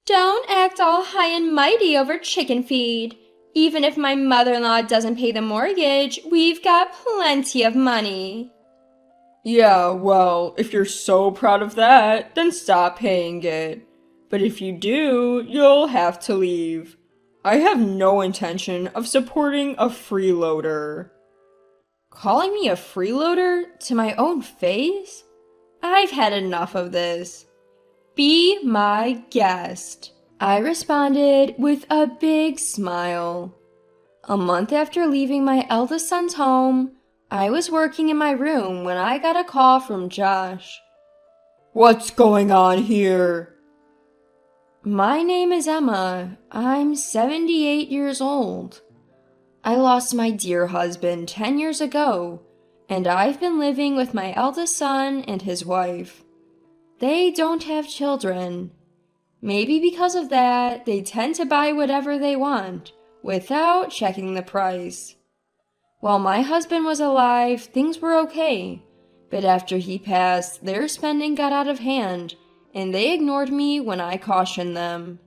Don't act all high and mighty over chicken feed. Even if my mother-in-law doesn't pay the mortgage, we've got plenty of money. Yeah, well, if you're so proud of that, then stop paying it. But if you do, you'll have to leave. I have no intention of supporting a freeloader. Calling me a freeloader to my own face? I've had enough of this. Be my guest, I responded with a big smile. A month after leaving my eldest son's home, I was working in my room when I got a call from Josh. What's going on here? My name is Emma. I'm 78 years old. I lost my dear husband 10 years ago, and I've been living with my eldest son and his wife. They don't have children. Maybe because of that, they tend to buy whatever they want, without checking the price. While my husband was alive, things were okay, but after he passed, their spending got out of hand, and they ignored me when I cautioned them.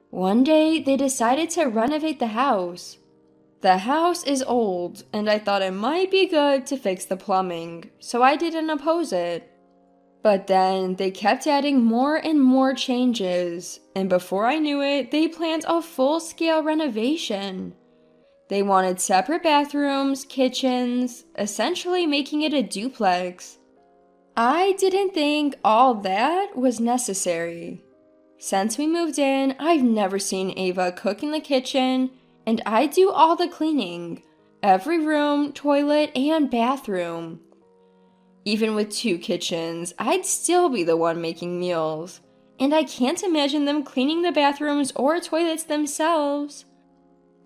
One day, they decided to renovate the house. The house is old, and I thought it might be good to fix the plumbing, so I didn't oppose it. But then they kept adding more and more changes, and before I knew it, they planned a full-scale renovation. They wanted separate bathrooms, kitchens, essentially making it a duplex. I didn't think all that was necessary. Since we moved in, I've never seen Ava cook in the kitchen, and I do all the cleaning, every room, toilet, and bathroom. Even with 2 kitchens, I'd still be the one making meals, and I can't imagine them cleaning the bathrooms or toilets themselves.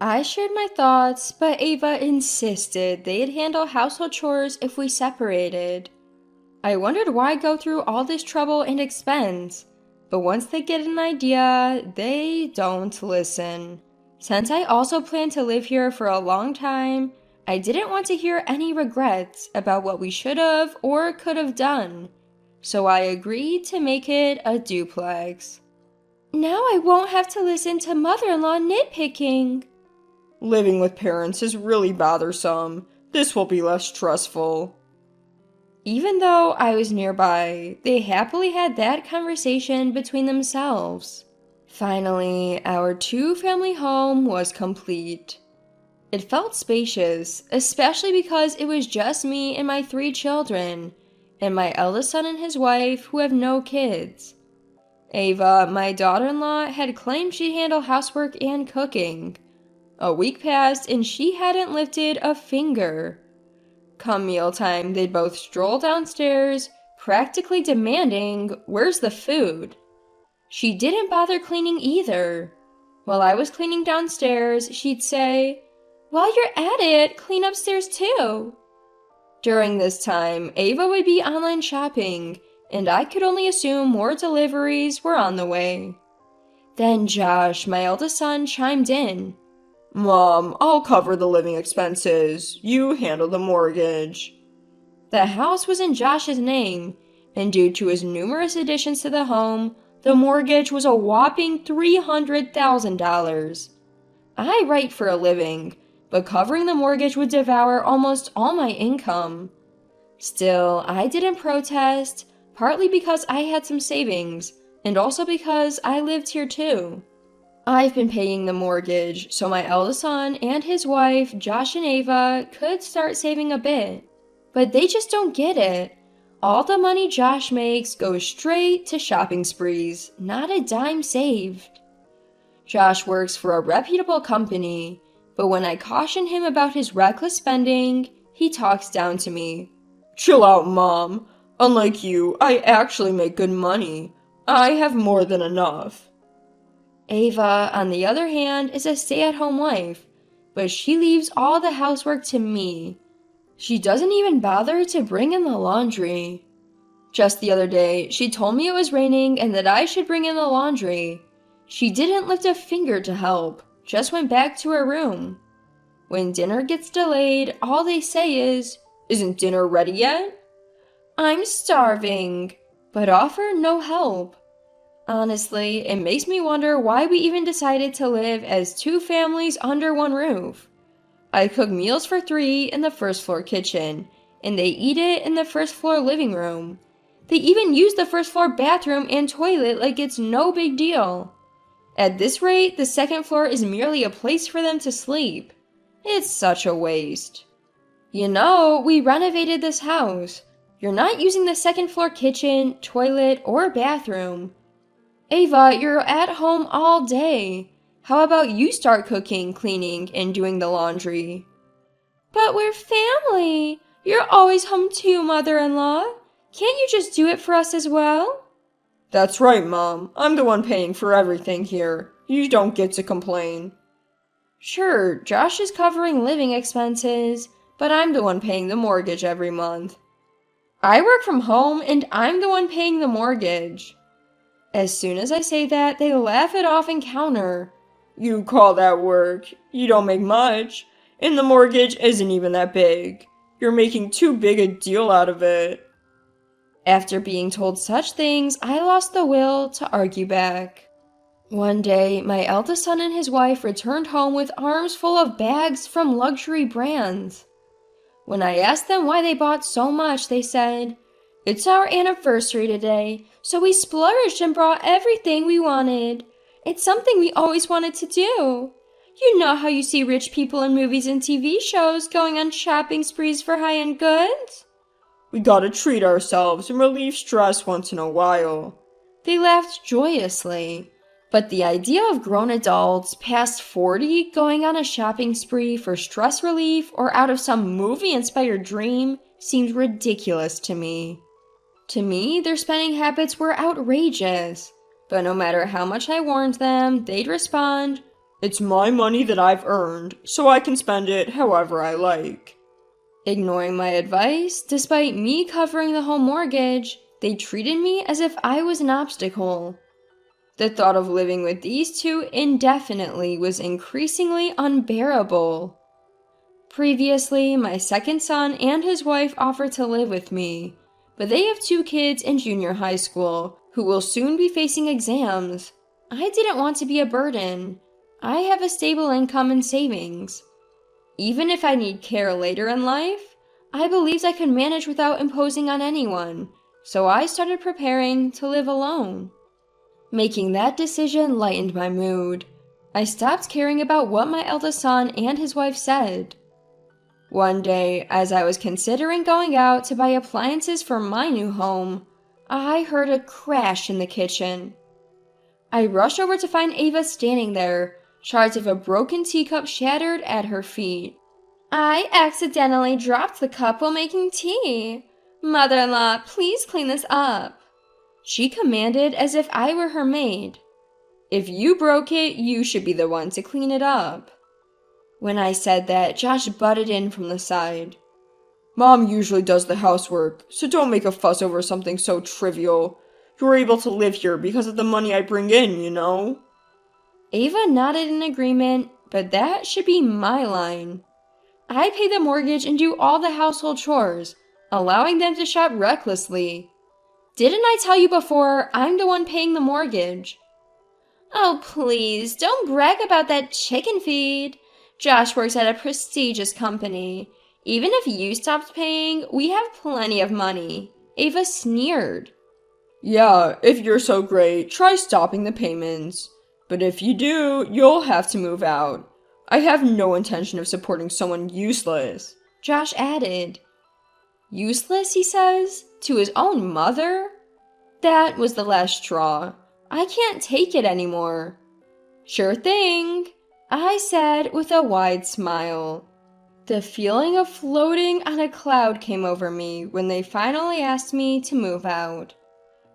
I shared my thoughts, but Ava insisted they'd handle household chores if we separated. I wondered why go through all this trouble and expense, but once they get an idea, they don't listen. Since I also plan to live here for a long time, I didn't want to hear any regrets about what we should have or could have done, so I agreed to make it a duplex. Now I won't have to listen to mother-in-law nitpicking. Living with parents is really bothersome. This will be less stressful. Even though I was nearby, they happily had that conversation between themselves. Finally, our 2-family home was complete. It felt spacious, especially because it was just me and my 3 children, and my eldest son and his wife who have no kids. Ava, my daughter-in-law, had claimed she'd handle housework and cooking. A week passed and she hadn't lifted a finger. Come mealtime, they'd both stroll downstairs, practically demanding, "Where's the food?" She didn't bother cleaning either. While I was cleaning downstairs, she'd say, "While you're at it, clean upstairs too." During this time, Ava would be online shopping, and I could only assume more deliveries were on the way. Then Josh, my eldest son, chimed in. "Mom, I'll cover the living expenses. You handle the mortgage." The house was in Josh's name, and due to his numerous additions to the home, the mortgage was a whopping $300,000. I write for a living, but covering the mortgage would devour almost all my income. Still, I didn't protest, partly because I had some savings, and also because I lived here too. I've been paying the mortgage, so my eldest son and his wife, Josh and Ava, could start saving a bit. But they just don't get it. All the money Josh makes goes straight to shopping sprees, not a dime saved. Josh works for a reputable company, but when I caution him about his reckless spending, he talks down to me. "Chill out, Mom. Unlike you, I actually make good money. I have more than enough." Ava, on the other hand, is a stay-at-home wife, but she leaves all the housework to me. She doesn't even bother to bring in the laundry. Just the other day, she told me it was raining and that I should bring in the laundry. She didn't lift a finger to help, just went back to her room. When dinner gets delayed, all they say is, "Isn't dinner ready yet?" I'm starving, but offer no help. Honestly, it makes me wonder why we even decided to live as two families under one roof. I cook meals for three in the first floor kitchen, and they eat it in the first floor living room. They even use the first floor bathroom and toilet like it's no big deal. At this rate, the second floor is merely a place for them to sleep. It's such a waste. You know, we renovated this house. You're not using the second floor kitchen, toilet, or bathroom. Ava, you're at home all day. How about you start cooking, cleaning, and doing the laundry? But we're family. You're always home too, mother-in-law. Can't you just do it for us as well? That's right, Mom. I'm the one paying for everything here. You don't get to complain. Sure, Josh is covering living expenses, but I'm the one paying the mortgage every month. I work from home and I'm the one paying the mortgage. As soon as I say that, they laugh it off and counter. You call that work? You don't make much. And the mortgage isn't even that big. You're making too big a deal out of it. After being told such things, I lost the will to argue back. One day, my eldest son and his wife returned home with arms full of bags from luxury brands. When I asked them why they bought so much, they said, "It's our anniversary today, so we splurged and brought everything we wanted. It's something we always wanted to do. You know how you see rich people in movies and TV shows going on shopping sprees for high-end goods?" We gotta treat ourselves and relieve stress once in a while. They laughed joyously, but the idea of grown adults past 40 going on a shopping spree for stress relief or out of some movie-inspired dream seemed ridiculous to me. To me, their spending habits were outrageous, but no matter how much I warned them, they'd respond, "It's my money that I've earned, so I can spend it however I like." Ignoring my advice, despite me covering the home mortgage, they treated me as if I was an obstacle. The thought of living with these two indefinitely was increasingly unbearable. Previously, my second son and his wife offered to live with me, but they have two kids in junior high school who will soon be facing exams. I didn't want to be a burden. I have a stable income and savings. Even if I need care later in life, I believed I could manage without imposing on anyone, so I started preparing to live alone. Making that decision lightened my mood. I stopped caring about what my eldest son and his wife said. One day, as I was considering going out to buy appliances for my new home, I heard a crash in the kitchen. I rushed over to find Ava standing there, shards of a broken teacup shattered at her feet. "I accidentally dropped the cup while making tea. Mother-in-law, please clean this up," she commanded as if I were her maid. "If you broke it, you should be the one to clean it up." When I said that, Josh butted in from the side. "Mom usually does the housework, so don't make a fuss over something so trivial. You're able to live here because of the money I bring in, you know?" Ava nodded in agreement, but that should be my line. I pay the mortgage and do all the household chores, allowing them to shop recklessly. Didn't I tell you before, I'm the one paying the mortgage? Oh, please, don't brag about that chicken feed. Josh works at a prestigious company. Even if you stopped paying, we have plenty of money. Ava sneered. "Yeah, if you're so great, try stopping the payments. But if you do, you'll have to move out. I have no intention of supporting someone useless," Josh added. Useless, he says? To his own mother? That was the last straw. I can't take it anymore. "Sure thing," I said with a wide smile. The feeling of floating on a cloud came over me when they finally asked me to move out.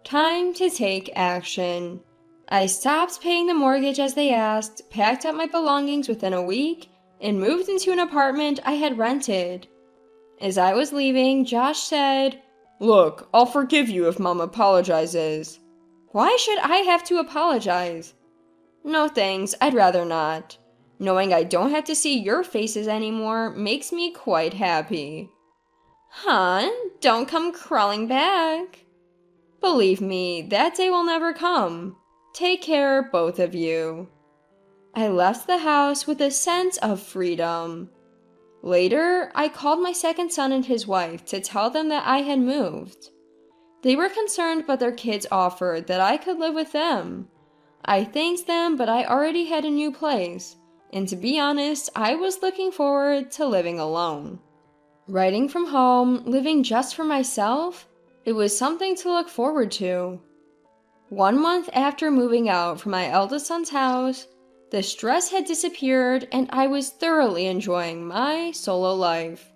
Time to take action. I stopped paying the mortgage as they asked, packed up my belongings within a week, and moved into an apartment I had rented. As I was leaving, Josh said, "Look, I'll forgive you if Mom apologizes." "Why should I have to apologize?" "No thanks, I'd rather not. Knowing I don't have to see your faces anymore makes me quite happy." "Huh? Don't come crawling back." "Believe me, that day will never come. Take care, both of you." I left the house with a sense of freedom. Later, I called my second son and his wife to tell them that I had moved. They were concerned, but their kids offered that I could live with them. I thanked them, but I already had a new place, and to be honest, I was looking forward to living alone. Writing from home, living just for myself, it was something to look forward to. 1 month after moving out from my eldest son's house, the stress had disappeared and I was thoroughly enjoying my solo life.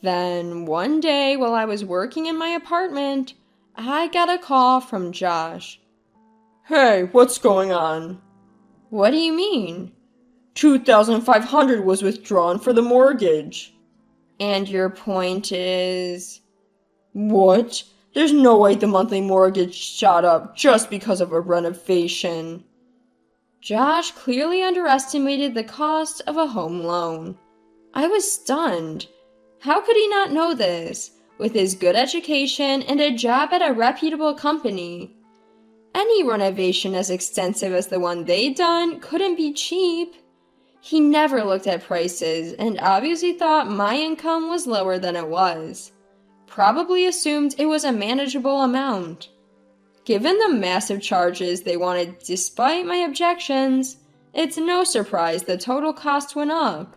Then, one day while I was working in my apartment, I got a call from Josh. "Hey, what's going on?" "What do you mean?" $2,500 was withdrawn for the mortgage." "And your point is?" "What? There's no way the monthly mortgage shot up just because of a renovation." Josh clearly underestimated the cost of a home loan. I was stunned. How could he not know this, with his good education and a job at a reputable company? Any renovation as extensive as the one they'd done couldn't be cheap. He never looked at prices and obviously thought my income was lower than it was. Probably assumed it was a manageable amount. Given the massive charges they wanted despite my objections, it's no surprise the total cost went up.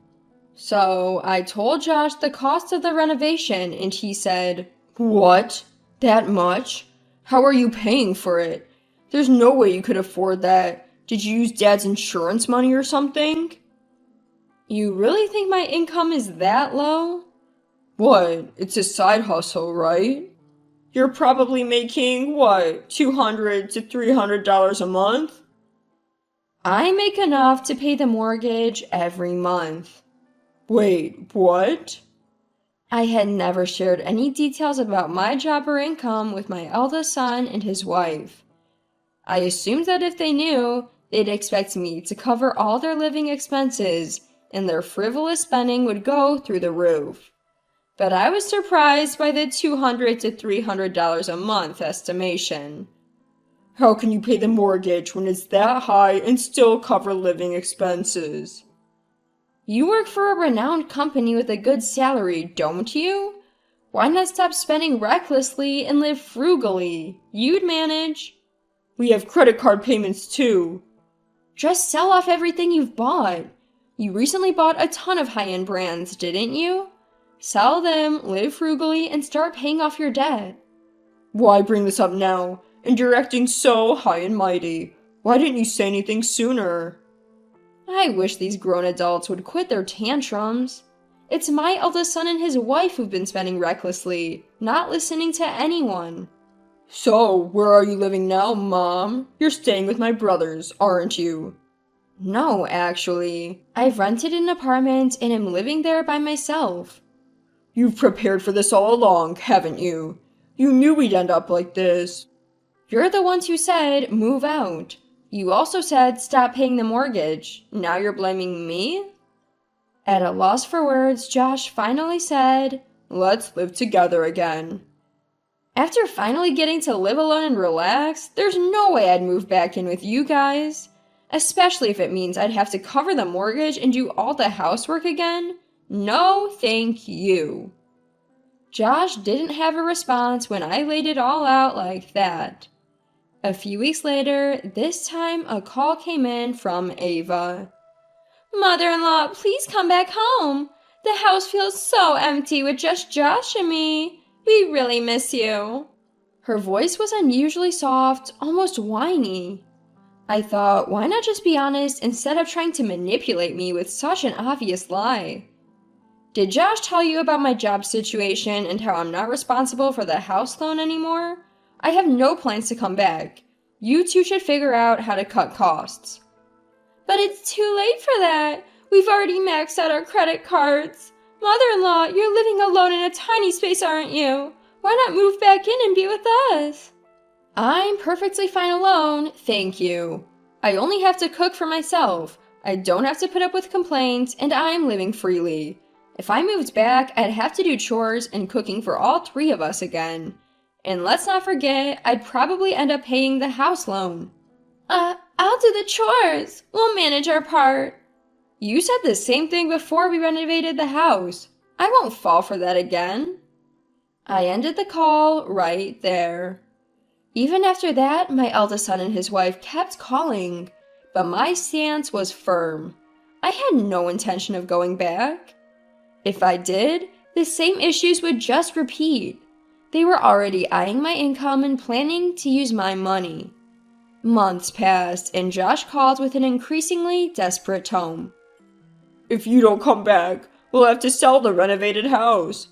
So I told Josh the cost of the renovation and he said, "What? That much? How are you paying for it? There's no way you could afford that. Did you use Dad's insurance money or something?" "You really think my income is that low?" "What? It's a side hustle, right? You're probably making, what, $200 to $300 a month?" "I make enough to pay the mortgage every month." "Wait, what?" I had never shared any details about my job or income with my eldest son and his wife. I assumed that if they knew, they'd expect me to cover all their living expenses and their frivolous spending would go through the roof. But I was surprised by the $200 to $300 a month estimation. "How can you pay the mortgage when it's that high and still cover living expenses?" You work for a renowned company with a good salary, don't you? Why not stop spending recklessly and live frugally? You'd manage. "We have credit card payments too." Just sell off everything you've bought. You recently bought a ton of high-end brands, didn't you? Sell them, live frugally, and start paying off your debt. "Why bring this up now? And you're acting so high and mighty. Why didn't you say anything sooner?" I wish these grown adults would quit their tantrums. It's my eldest son and his wife who've been spending recklessly, not listening to anyone. "So, where are you living now, Mom? You're staying with my brothers, aren't you?" No, actually. I've rented an apartment and am living there by myself. "You've prepared for this all along, haven't you? You knew we'd end up like this." You're the ones who said, move out. You also said, stop paying the mortgage. Now you're blaming me? At a loss for words, Josh finally said, "Let's live together again." After finally getting to live alone and relax, there's no way I'd move back in with you guys. Especially if it means I'd have to cover the mortgage and do all the housework again. No, thank you. Josh didn't have a response when I laid it all out like that. A few weeks later, this time a call came in from Ava. Mother-in-law, please come back home. The house feels so empty with just Josh and me. We really miss you. Her voice was unusually soft, almost whiny. I thought, why not just be honest instead of trying to manipulate me with such an obvious lie? Did Josh tell you about my job situation and how I'm not responsible for the house loan anymore? I have no plans to come back. You two should figure out how to cut costs. But it's too late for that. We've already maxed out our credit cards. Mother-in-law, you're living alone in a tiny space, aren't you? Why not move back in and be with us? I'm perfectly fine alone, thank you. I only have to cook for myself. I don't have to put up with complaints, and I'm living freely. If I moved back, I'd have to do chores and cooking for all three of us again. And let's not forget, I'd probably end up paying the house loan. I'll do the chores. We'll manage our part. You said the same thing before we renovated the house. I won't fall for that again. I ended the call right there. Even after that, my eldest son and his wife kept calling, but my stance was firm. I had no intention of going back. If I did, the same issues would just repeat. They were already eyeing my income and planning to use my money. Months passed, and Josh called with an increasingly desperate tone. If you don't come back, we'll have to sell the renovated house.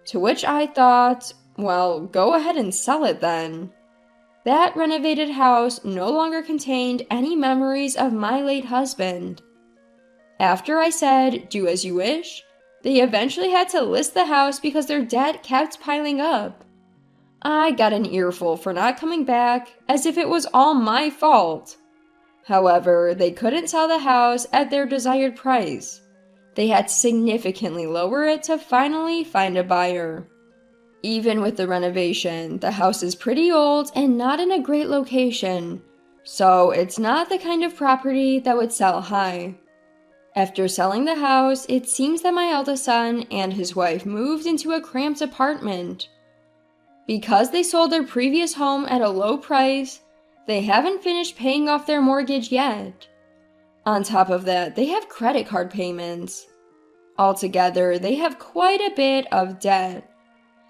To which I thought, well, go ahead and sell it then. That renovated house no longer contained any memories of my late husband. After I said, do as you wish, they eventually had to list the house because their debt kept piling up. I got an earful for not coming back, as if it was all my fault. However, they couldn't sell the house at their desired price. They had to significantly lower it to finally find a buyer. Even with the renovation, the house is pretty old and not in a great location, so it's not the kind of property that would sell high. After selling the house, it seems that my eldest son and his wife moved into a cramped apartment. Because they sold their previous home at a low price, they haven't finished paying off their mortgage yet. On top of that, they have credit card payments. Altogether, they have quite a bit of debt.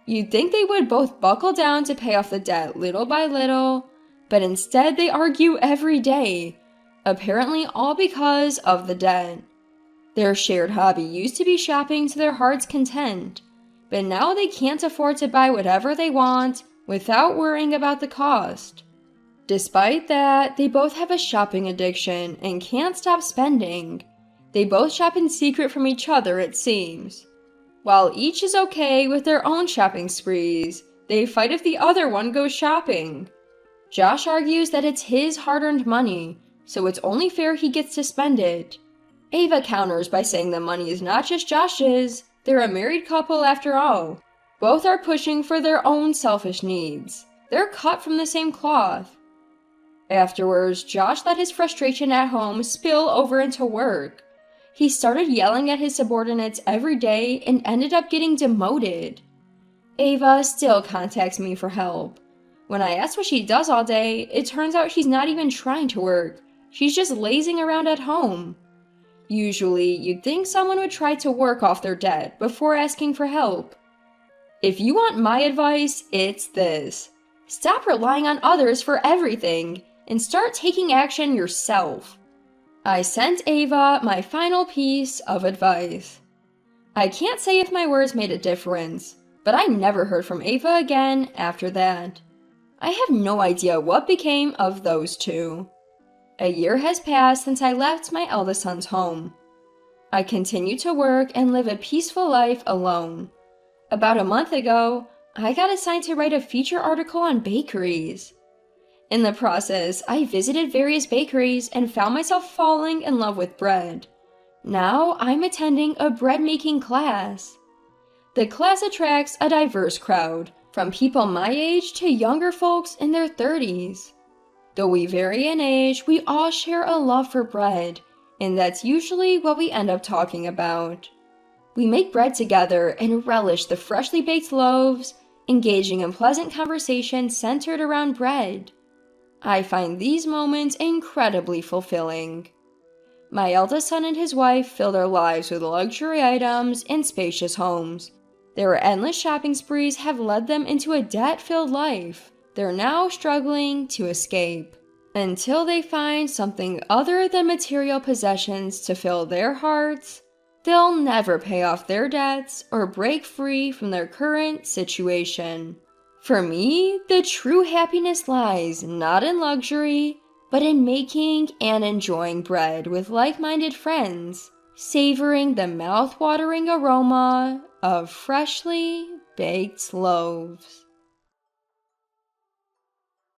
You'd think they would both buckle down to pay off the debt little by little, but instead they argue every day, apparently all because of the debt. Their shared hobby used to be shopping to their heart's content, but now they can't afford to buy whatever they want without worrying about the cost. Despite that, they both have a shopping addiction and can't stop spending. They both shop in secret from each other, it seems. While each is okay with their own shopping sprees, they fight if the other one goes shopping. Josh argues that it's his hard-earned money, so it's only fair he gets to spend it. Ava counters by saying the money is not just Josh's, they're a married couple after all. Both are pushing for their own selfish needs. They're cut from the same cloth. Afterwards, Josh let his frustration at home spill over into work. He started yelling at his subordinates every day and ended up getting demoted. Ava still contacts me for help. When I ask what she does all day, it turns out she's not even trying to work. She's just lazing around at home. Usually, you'd think someone would try to work off their debt before asking for help. If you want my advice, it's this. Stop relying on others for everything and start taking action yourself. I sent Ava my final piece of advice. I can't say if my words made a difference, but I never heard from Ava again after that. I have no idea what became of those two. A year has passed since I left my eldest son's home. I continue to work and live a peaceful life alone. About a month ago, I got assigned to write a feature article on bakeries. In the process, I visited various bakeries and found myself falling in love with bread. Now I'm attending a bread-making class. The class attracts a diverse crowd, from people my age to younger folks in their 30s. Though we vary in age, we all share a love for bread, and that's usually what we end up talking about. We make bread together and relish the freshly baked loaves, engaging in pleasant conversation centered around bread. I find these moments incredibly fulfilling. My eldest son and his wife fill their lives with luxury items and spacious homes. Their endless shopping sprees have led them into a debt-filled life they're now struggling to escape, until they find something other than material possessions to fill their hearts. They'll never pay off their debts or break free from their current situation. For me, the true happiness lies not in luxury, but in making and enjoying bread with like-minded friends, savoring the mouth-watering aroma of freshly baked loaves.